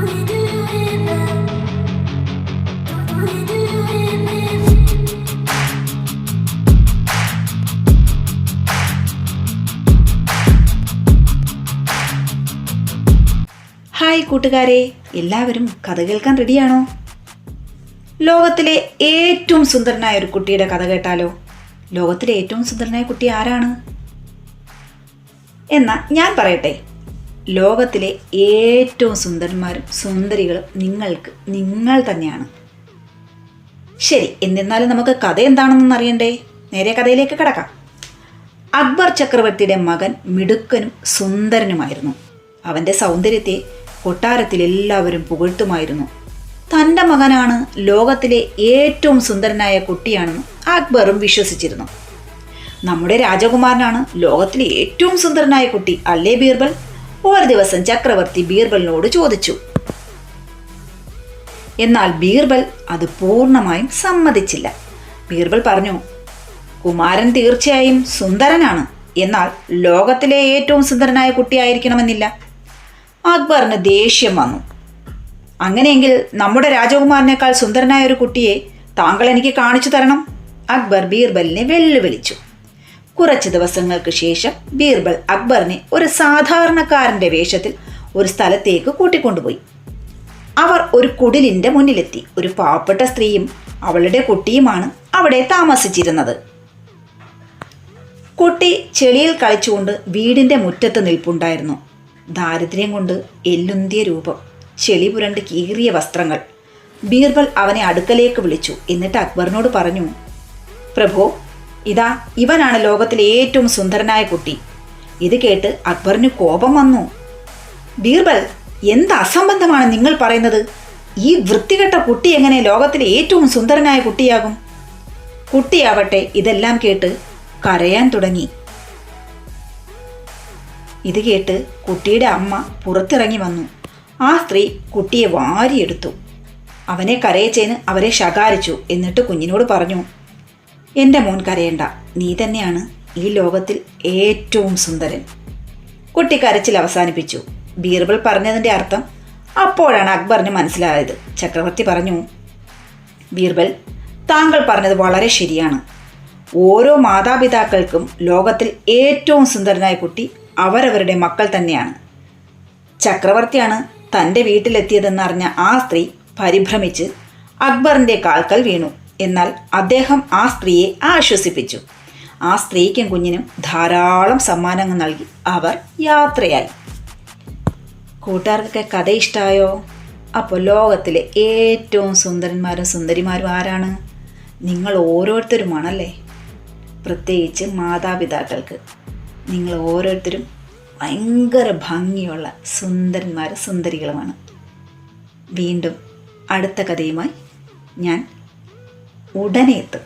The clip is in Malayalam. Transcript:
ഹായ് കൂട്ടുകാരെ, എല്ലാവരും കഥ കേൾക്കാൻ റെഡിയാണോ? ലോകത്തിലെ ഏറ്റവും സുന്ദരനായ ഒരു കുട്ടിയുടെ കഥ കേട്ടാലോ? ലോകത്തിലെ ഏറ്റവും സുന്ദരനായ കുട്ടി ആരാണ്? എന്നാ ഞാൻ പറയട്ടെ, ലോകത്തിലെ ഏറ്റവും സുന്ദരന്മാരും സുന്ദരികളും നിങ്ങൾ തന്നെയാണ്. ശരി, എന്നിരുന്നാലും നമുക്ക് കഥ എന്താണെന്ന് അറിയണ്ടേ? നേരെ കഥയിലേക്ക് കടക്കാം. അക്ബർ ചക്രവർത്തിയുടെ മകൻ മിടുക്കനും സുന്ദരനുമായിരുന്നു. അവൻ്റെ സൗന്ദര്യത്തെ കൊട്ടാരത്തിൽ എല്ലാവരും പുകഴ്ത്തുമായിരുന്നു. തൻ്റെ മകനാണ് ലോകത്തിലെ ഏറ്റവും സുന്ദരനായ കുട്ടിയാണെന്ന് അക്ബറും വിശ്വസിച്ചിരുന്നു. നമ്മുടെ രാജകുമാരനാണ് ലോകത്തിലെ ഏറ്റവും സുന്ദരനായ കുട്ടി, അല്ലേ ബീർബൽ? ഒരു ദിവസം ചക്രവർത്തി ബീർബലിനോട് ചോദിച്ചു. എന്നാൽ ബീർബൽ അത് പൂർണ്ണമായും സമ്മതിച്ചില്ല. ബീർബൽ പറഞ്ഞു, കുമാരൻ തീർച്ചയായും സുന്ദരനാണ്, എന്നാൽ ലോകത്തിലെ ഏറ്റവും സുന്ദരനായ കുട്ടിയായിരിക്കണമെന്നില്ല. അക്ബറിന് ദേഷ്യം വന്നു. അങ്ങനെയെങ്കിൽ നമ്മുടെ രാജകുമാരനേക്കാൾ സുന്ദരനായ ഒരു കുട്ടിയെ താങ്കൾ എനിക്ക് കാണിച്ചു തരണം. അക്ബർ ബീർബലിനെ വെല്ലുവിളിച്ചു. കുറച്ച് ദിവസങ്ങൾക്ക് ശേഷം ബീർബൽ അക്ബറിനെ ഒരു സാധാരണക്കാരൻ്റെ വേഷത്തിൽ ഒരു സ്ഥലത്തേക്ക് കൂട്ടിക്കൊണ്ടുപോയി. അവർ ഒരു കുടിലിൻ്റെ മുന്നിലെത്തി. ഒരു പാവപ്പെട്ട സ്ത്രീയും അവളുടെ കുട്ടിയുമാണ് അവിടെ താമസിച്ചിരുന്നത്. കുട്ടി ചെളിയിൽ കളിച്ചുകൊണ്ട് വീടിൻ്റെ മുറ്റത്ത് നിൽപ്പുണ്ടായിരുന്നു. ദാരിദ്ര്യം കൊണ്ട് എല്ലുന്തിയ രൂപം, ചെളി പുരണ്ട് കീറിയ വസ്ത്രങ്ങൾ. ബീർബൽ അവനെ അടുക്കലേക്ക് വിളിച്ചു. എന്നിട്ട് അക്ബറിനോട് പറഞ്ഞു, പ്രഭു, ഇതാ ഇവനാണ് ലോകത്തിലെ ഏറ്റവും സുന്ദരനായ കുട്ടി. ഇത് കേട്ട് അക്ബറിന് കോപം വന്നു. ബീർബൽ, എന്ത് അസംബന്ധമാണ് നിങ്ങൾ പറയുന്നത്? ഈ വൃത്തികെട്ട കുട്ടി എങ്ങനെ ലോകത്തിലെ ഏറ്റവും സുന്ദരനായ കുട്ടിയാകും? കുട്ടിയാവട്ടെ ഇതെല്ലാം കേട്ട് കരയാൻ തുടങ്ങി. ഇത് കേട്ട് കുട്ടിയുടെ അമ്മ പുറത്തിറങ്ങി വന്നു. ആ സ്ത്രീ കുട്ടിയെ വാരിയെടുത്തു. അവനെ കരയിച്ചതിന് അവരെ ശകാരിച്ചു. എന്നിട്ട് കുഞ്ഞിനോട് പറഞ്ഞു, എൻ്റെ മോൻ കരയണ്ട, നീ തന്നെയാണ് ഈ ലോകത്തിൽ ഏറ്റവും സുന്ദരൻ. കുട്ടി കരച്ചിൽ അവസാനിപ്പിച്ചു. ബീർബൽ പറഞ്ഞതിൻ്റെ അർത്ഥം അപ്പോഴാണ് അക്ബറിന് മനസ്സിലായത്. ചക്രവർത്തി പറഞ്ഞു, ബീർബൽ, താങ്കൾ പറഞ്ഞത് വളരെ ശരിയാണ്. ഓരോ മാതാപിതാക്കൾക്കും ലോകത്തിൽ ഏറ്റവും സുന്ദരനായ കുട്ടി അവരവരുടെ മക്കൾ തന്നെയാണ്. ചക്രവർത്തിയാണ് തൻ്റെ വീട്ടിലെത്തിയതെന്നറിഞ്ഞ ആ സ്ത്രീ പരിഭ്രമിച്ച് അക്ബറിൻ്റെ കാൽക്കൽ വീണു. എന്നാൽ അദ്ദേഹം ആ സ്ത്രീയെ ആശ്വസിപ്പിച്ചു. ആ സ്ത്രീക്കും കുഞ്ഞിനും ധാരാളം സമ്മാനങ്ങൾ നൽകി അവർ യാത്രയായി. കൂട്ടുകാർക്കൊക്കെ കഥ ഇഷ്ടമായോ? അപ്പോൾ ലോകത്തിലെ ഏറ്റവും സുന്ദരന്മാരും സുന്ദരിമാരും ആരാണ്? നിങ്ങൾ ഓരോരുത്തരുമാണല്ലേ. പ്രത്യേകിച്ച് മാതാപിതാക്കൾക്ക് നിങ്ങൾ ഓരോരുത്തരും ഭയങ്കര ഭംഗിയുള്ള സുന്ദരന്മാരും സുന്ദരികളുമാണ്. വീണ്ടും അടുത്ത കഥയുമായി ഞാൻ ഉടനെ എത്തും.